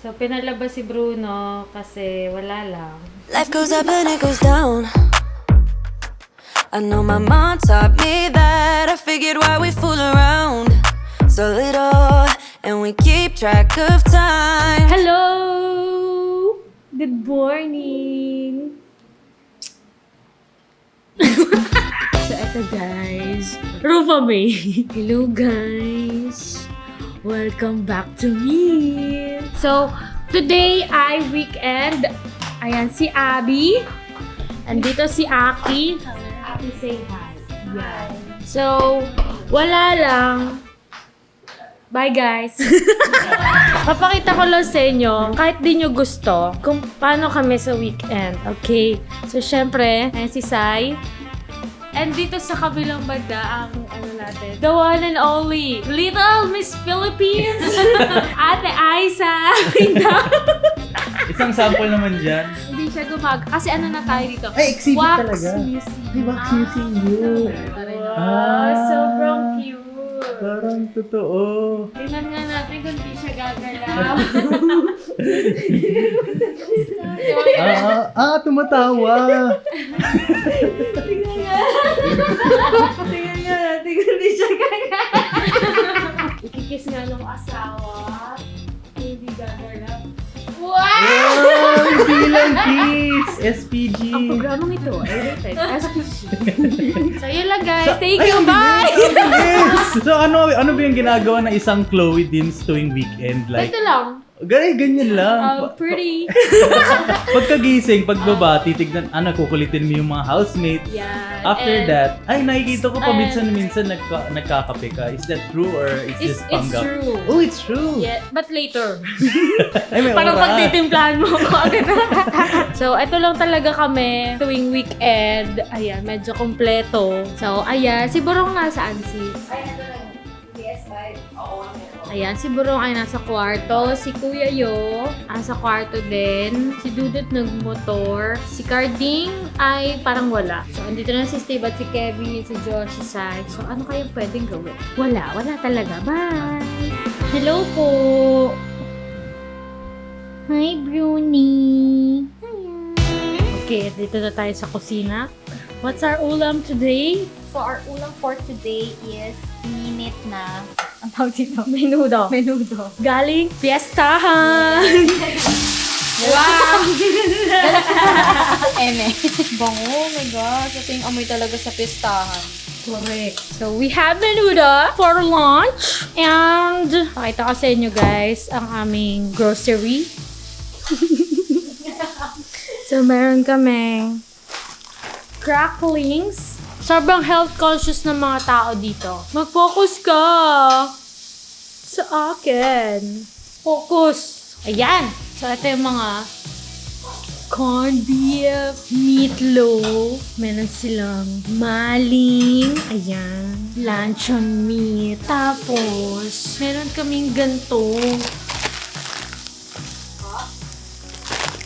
So, pinalabas si Bruno kasi wala lang. Life goes up and it goes down. I know my mom taught me that. I figured why we fool around so little and we keep track of time. Hello! Good morning! So, eto guys. Rufa May. Hello guys! Welcome back to me! So, today ay weekend. Ayan si Abby. Andito si Aki. Aki, say hi. Yan. So, wala lang. Bye guys! Papakita ko lang sa inyo, kahit di nyo gusto, kung paano kami sa weekend. Okay? So, syempre, ayan si Sai. And dito sa kabilang banda, ang natin, the one and only, Little Miss Philippines, Ate Aiza. Isang sample naman dyan. Hindi siya kasi ano na tayo dito? Ay, exhibit Wax talaga. Museum. Ay, Wax Museum yun. Sobrang cute. Parang totoo. Tingnan nga natin kung di siya gagalaw. Tumatawa. Tingnan nga natin kung di siya gagalaw. Ikikiss nga ng asawa. Hindi gagalaw. Wow! Oh, hindi lang kiss. SPG. Ang programang ito ay rated SPG. So yun lang guys. Thank Ay, you. ang Bye! bilis, ang bilis. So ano ba yung ginagawa ng isang Chloe Deans tuwing weekend? Like, Ito lang. ganyan lang. Pretty. Pagkagising, pagbaba, titignan, kukulitin mo yung mga housemates. Yan. After And that, nakikita ko pa and- minsan nagkakape ka. Is that true or is It's just panggap? true. Oh, it's true. Yeah, but later. Ay, may Parang oras. pagtitimplahan mo ko agad. So, ito lang talaga kami tuwing weekend. Ayan, medyo kompleto. So, ayan, si Burong nasaan sis? Ayan, si Burong ay nasa kwarto. Si Kuya Yo, nasa kwarto din. Si Dudut nagmotor. Si Carding ay parang wala. So, andito na si Steve at si Kevin, si Josh, si Sai. So, ano kayong pwedeng gawin? Wala talaga. Bye! Hello po! Hi, Bruni! Okay, dito na tayo sa kusina. What's our ulam today? So, our ulam for today is minute na, ang tawag dito? Menudo. Menudo. Galing fiestahan! Wow! Eme. Bango, oh my gosh. Ito yung amoy talaga sa pistahan. Correct. So, we have menudo for lunch. And, pakita ko sa inyo guys, ang aming grocery. So, meron kaming cracklings. Sobrang health conscious ng mga tao dito. Mag-focus ka sa akin. Focus. Ayan. So, ito yung mga corned beef, meatloaf. Meron silang maling. Ayan. Luncheon meat. Tapos, meron kaming ganito.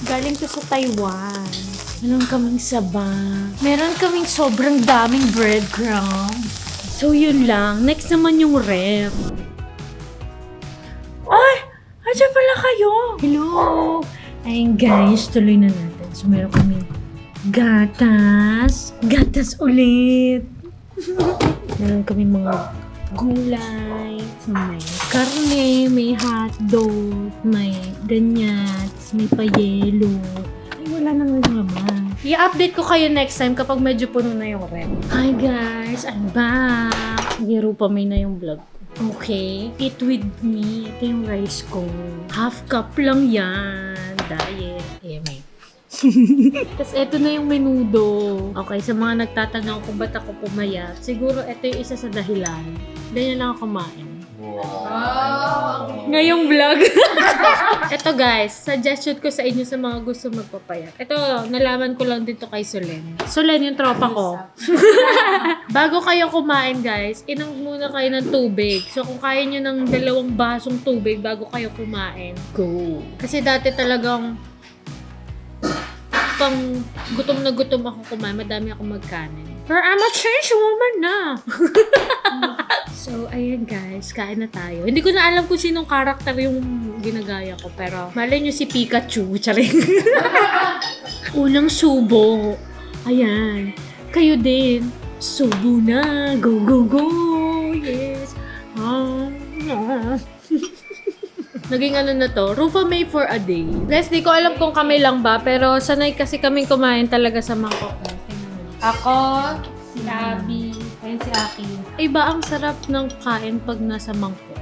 Galing to sa Taiwan. Meron kaming saba. Meron kaming sobrang daming breadcrumbs. So, yun lang. Next naman yung ref. Ay! Andiyan pala kayo! Hello! Ayun guys, tuloy na natin. So, meron kaming gatas. Gatas ulit! Meron kaming mga gulay. So, may karne, may hotdog, may ganyan, may payelo. Ay, wala nang laman. I-update ko kayo next time kapag medyo puno na yung rep. Hi guys, I'm back. Nagiro pa may na yung vlog ko. Okay, eat with me. Ito yung rice ko. Half cup lang yan. Diet. May. Tapos eto na yung menudo. Okay, sa mga nagtatanong kung ba't ako pumayat, siguro ito yung isa sa dahilan. Ganyan lang ako kumain. Ngayong vlog. Ito guys, suggestion ko sa inyo sa mga gusto magpapayat. Ito, nalaman ko lang dito kay Solen. Solen, yung tropa ko. Bago kayo kumain guys, inom muna kayo ng tubig. So kung kaya nyo ng 2 basong tubig bago kayo kumain, go. Kasi dati talagang pang gutom na gutom ako kumain, madami ako magkanin. Pero I'm a changed woman na. So, ayan guys, kain na tayo. Hindi ko na alam kung sinong karakter yung ginagaya ko. Pero, malay nyo si Pikachu. Charing. Unang subo. Ayan. Kayo din. Subo na. Go, go, go. Yes. Naging ano na to, Rufa May for a day. Guys, di ko alam kung kami lang ba, pero sanay kasi kaming kumain talaga sa mangkok. Ako, si Abby, ayun si Aki. Iba ang sarap ng kain pag nasa mangkok.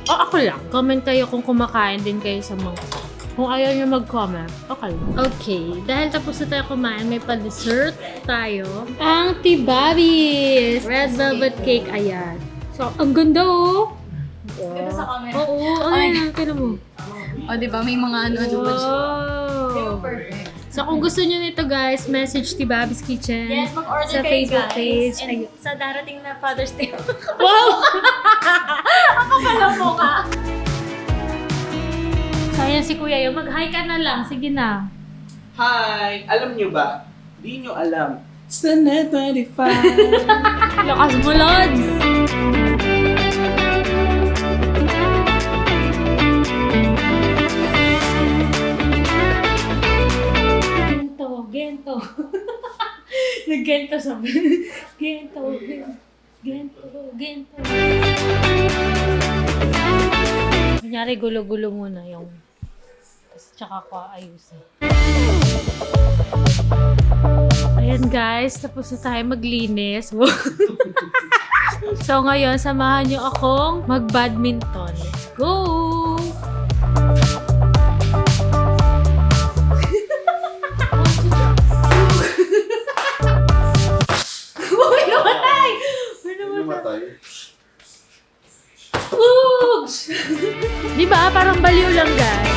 O ako lang, comment kayo kung kumakain din kayo sa mangkok. Kung ayaw nyo mag-comment, okay. Okay, dahil tapos na tayo kumain, may pa-dessert tayo. Ang Tibabis! Red velvet cake, ayan. So, ang ganda oh! Ganda sa camera. Oo, ayan, kailan mo? O, di ba? May mga ano-ano ba siya? Wow! Perfect. So, kung gusto nyo nito guys, message Tibabis Kitchen. Yes, mag-order sa kayo Facebook guys. page. And Ayun. sa darating na Father's Day. Wow! Ako pala po ka. So, ayan si Kuya yung mag-hi ka na lang. Sige na. Hi! Alam nyo ba? Di nyo alam. Sana 25. Lakas mo, Lods! Gento. Nag-gento sabi. Gento. Kunyari, gulo-gulo muna yung tsaka ko ayusin. Ayan guys, tapos na tayo maglinis. So ngayon, samahan niyo akong mag-badminton. Let's go! Oops! Di ba? Parang baliw lang, guys.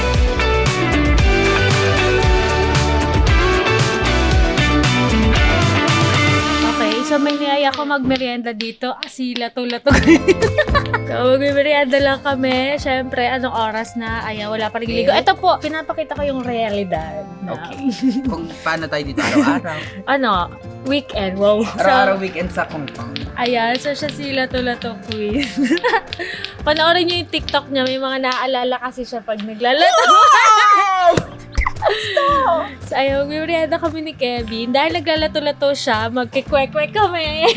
Okay, so may niyaya ko magmerienda dito. Si lato-lato. So, magmerienda lang kami. Siyempre, anong oras na? Ayan, wala pa rin ligo. Ito po, pinapakita ko yung realidad. Na, Okay. Kung paano tayo dito araw-araw. ano, weekend. Wow. Araw-araw weekend sa Hong Kong. Ayan, so siya si Lato-Lato Queen. Panoorin niyo yung TikTok niya. May mga naaalala kasi siya pag naglalato. So, ayun, merienda kami ni Kevin. Dahil naglalato-lato siya, magkikwek-kwek kami.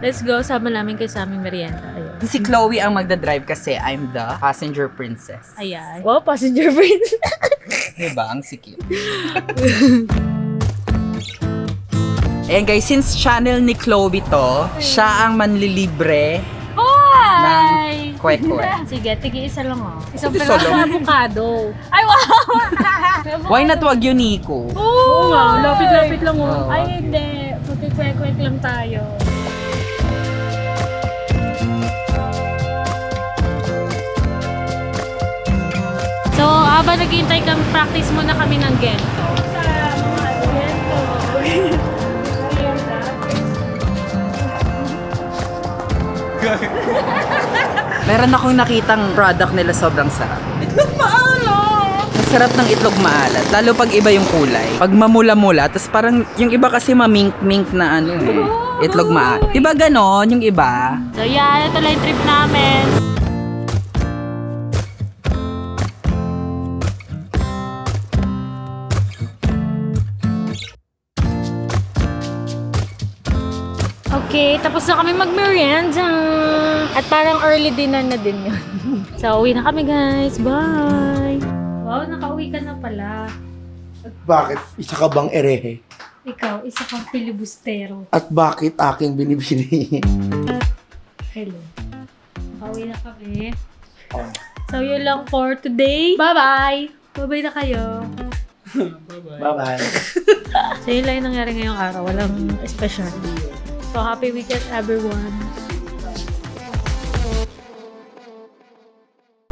Let's go, sama namin kayo sa aming merienda. Ayun. Si Chloe ang magdadrive kasi I'm the passenger princess. Ayan. Wow, passenger friends. Diba? Ang sikip. Ayan guys, since channel ni Chloe to, siya ang manlilibre ng Hi! kwek-kwek. Sige, tigi-isa lang oh. Isang Ito peraso solo. na avocado. Ay, wow! Why not wag yun, Nico? Oo nga, lapit-lapit lang oh. Oo. Ay, hindi. Magkikwek-kwek lang tayo. So, habang naghihintay kang practice muna kami ng gento. Sa mga gento. Meron akong nakitang product nila sobrang sarap. Itlog maalat! Ang sarap ng itlog maalat. Lalo pag iba yung kulay. Pag mamula-mula, tapos parang yung iba kasi mamink-mink na ano eh. Itlog maalat. Diba ganon yung iba? So, yan. Ito lang yung trip namin. Okay, tapos na kami mag-merienda. At parang early dinner na din yun. So, uwi na kami guys. Bye! Wow, nakauwi ka na pala. Bakit? Isa ka bang erehe? Ikaw, isa kang filibustero. At bakit aking binibini? Hello. Nakauwi na kami. So, yun lang for today. Bye-bye! Bye-bye na kayo. Bye-bye. So, yun lang yung nangyari ngayong araw. Walang special. So, happy weekend everyone.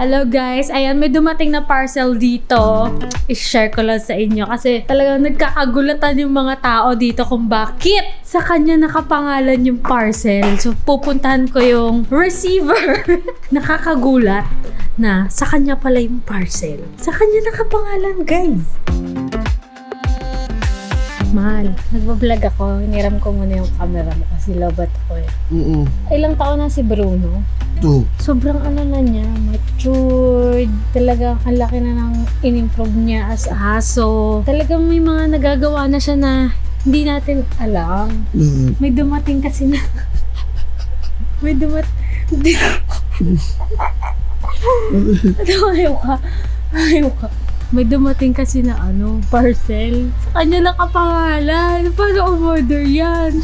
Hello guys! Ayan, may dumating na parcel dito. I-share ko lang sa inyo kasi talagang nagkakagulatan yung mga tao dito kung bakit sa kanya nakapangalan yung parcel. So, pupuntahan ko yung receiver. Nakakagulat na sa kanya pala yung parcel. Sa kanya nakapangalan, guys. Mahal, nagbablog ako. Hiniram ko muna yung camera mo kasi lobat ako eh. Ilang taon na si Bruno? to. Sobrang ano na niya, matured. Talagang ang laki na ng in-improve niya as aso. Talagang may mga nagagawa na siya na hindi natin alam. May dumating kasi na... may ayaw ka. May dumating kasi na parcel. Sa kanya nakapangalan. Paano umorder yan?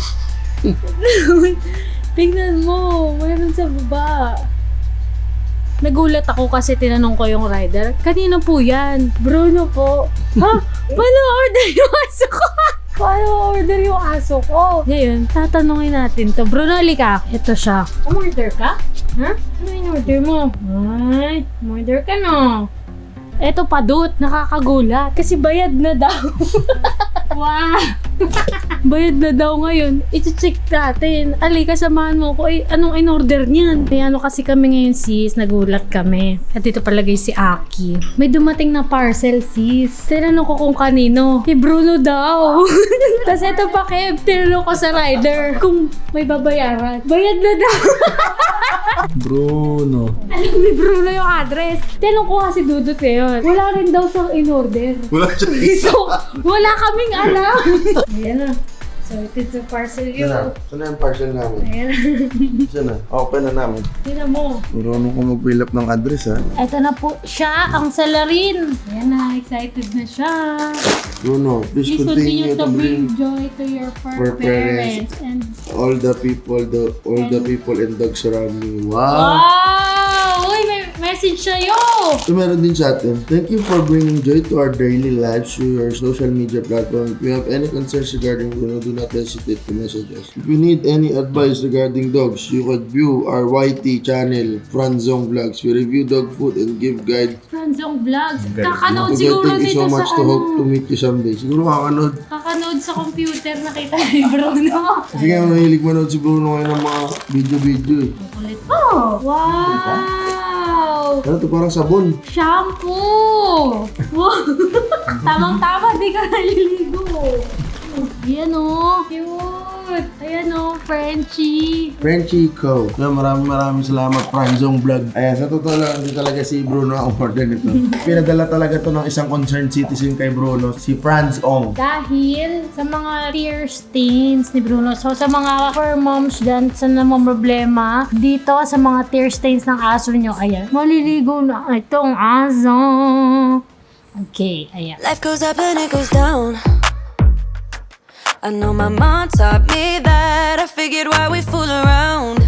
Tingnan mo, mayroon sa baba. Nagulat ako kasi tinanong ko yung rider, kanino po yan? Bruno po. Ha? Paano order yung aso ko? Paano order yung aso ko? Ngayon, tatanungin natin to. Bruno, halika. Ito siya. Umorder ka? Ha? Ano yung order mo? Ay, umorder ka no. Eto padut, nakakagulat. Kasi bayad na daw. Wow! Bayad na daw ngayon. I-check natin. Alika, samahan mo ko. Anong in-order niyan? Kasi kami ngayon, sis. Nagulat kami. At dito palagay si Aki. May dumating na parcel, sis. Tinanong ko kung kanino. Si Bruno daw. Tapos ito pa, Kev. Tinanong ko sa rider kung may babayaran. Bayad na daw. Bruno. Alam ni Bruno yung address. Tinanong ko kasi Dudut ngayon. Wala rin daw siyang in-order. Wala siya. So, wala kaming alam. Ayan na. Sorted sa parcel yun. Saan na yung parcel namin? Ayan na. Saan na? Open na namin. Tingnan mo. Marunong ko mag-fill up ng address, ha? Ito na po siya, ang salarin. Ayan na, excited na siya. Bruno, please Please continue to bring joy to your for parents. And all the people and dogs around me. Wow! wow! Uy, may message sa'yo. So meron din sa atin. Thank you for bringing joy to our daily lives through your social media platform. If you have any concerns regarding Bruno, do not hesitate to message us. If you need any advice regarding dogs, you could view our YT channel, Franzong Vlogs. We review dog food and give guide. Franzong Vlogs. Kakanood Okay, siguro thank you nito so much sa to hope to meet you someday. Siguro kakanood. Kakanood sa computer, nakita ni Bruno. Kasi nga mahilig manood si Bruno ngayon ng mga video-video eh. Kulit. Oh! Wow! Ano to, parang sabon. Shampoo! Wow! Tamang-tama, di ka naliligo. Ayan o, cute. Ayan o, Frenchie. Frenchie Co. So, maraming salamat, Franzong Vlog. Ayan, sa totoo lang, hindi talaga si Bruno ang order nito. Pinadala talaga to ng isang concerned citizen kay Bruno, si Franz Ong. Dahil sa mga tear stains ni Bruno, so sa mga fur moms dyan, sa namamroblema, dito sa mga tear stains ng aso nyo, ayan, maliligo na itong aso. Okay, ayan. Life goes up and it goes down. I know my mom taught me that. I figured why we fool around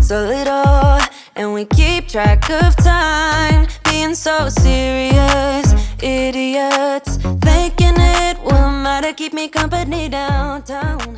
so little, and we keep track of time, being so serious, idiots, thinking it will matter, keep me company downtown.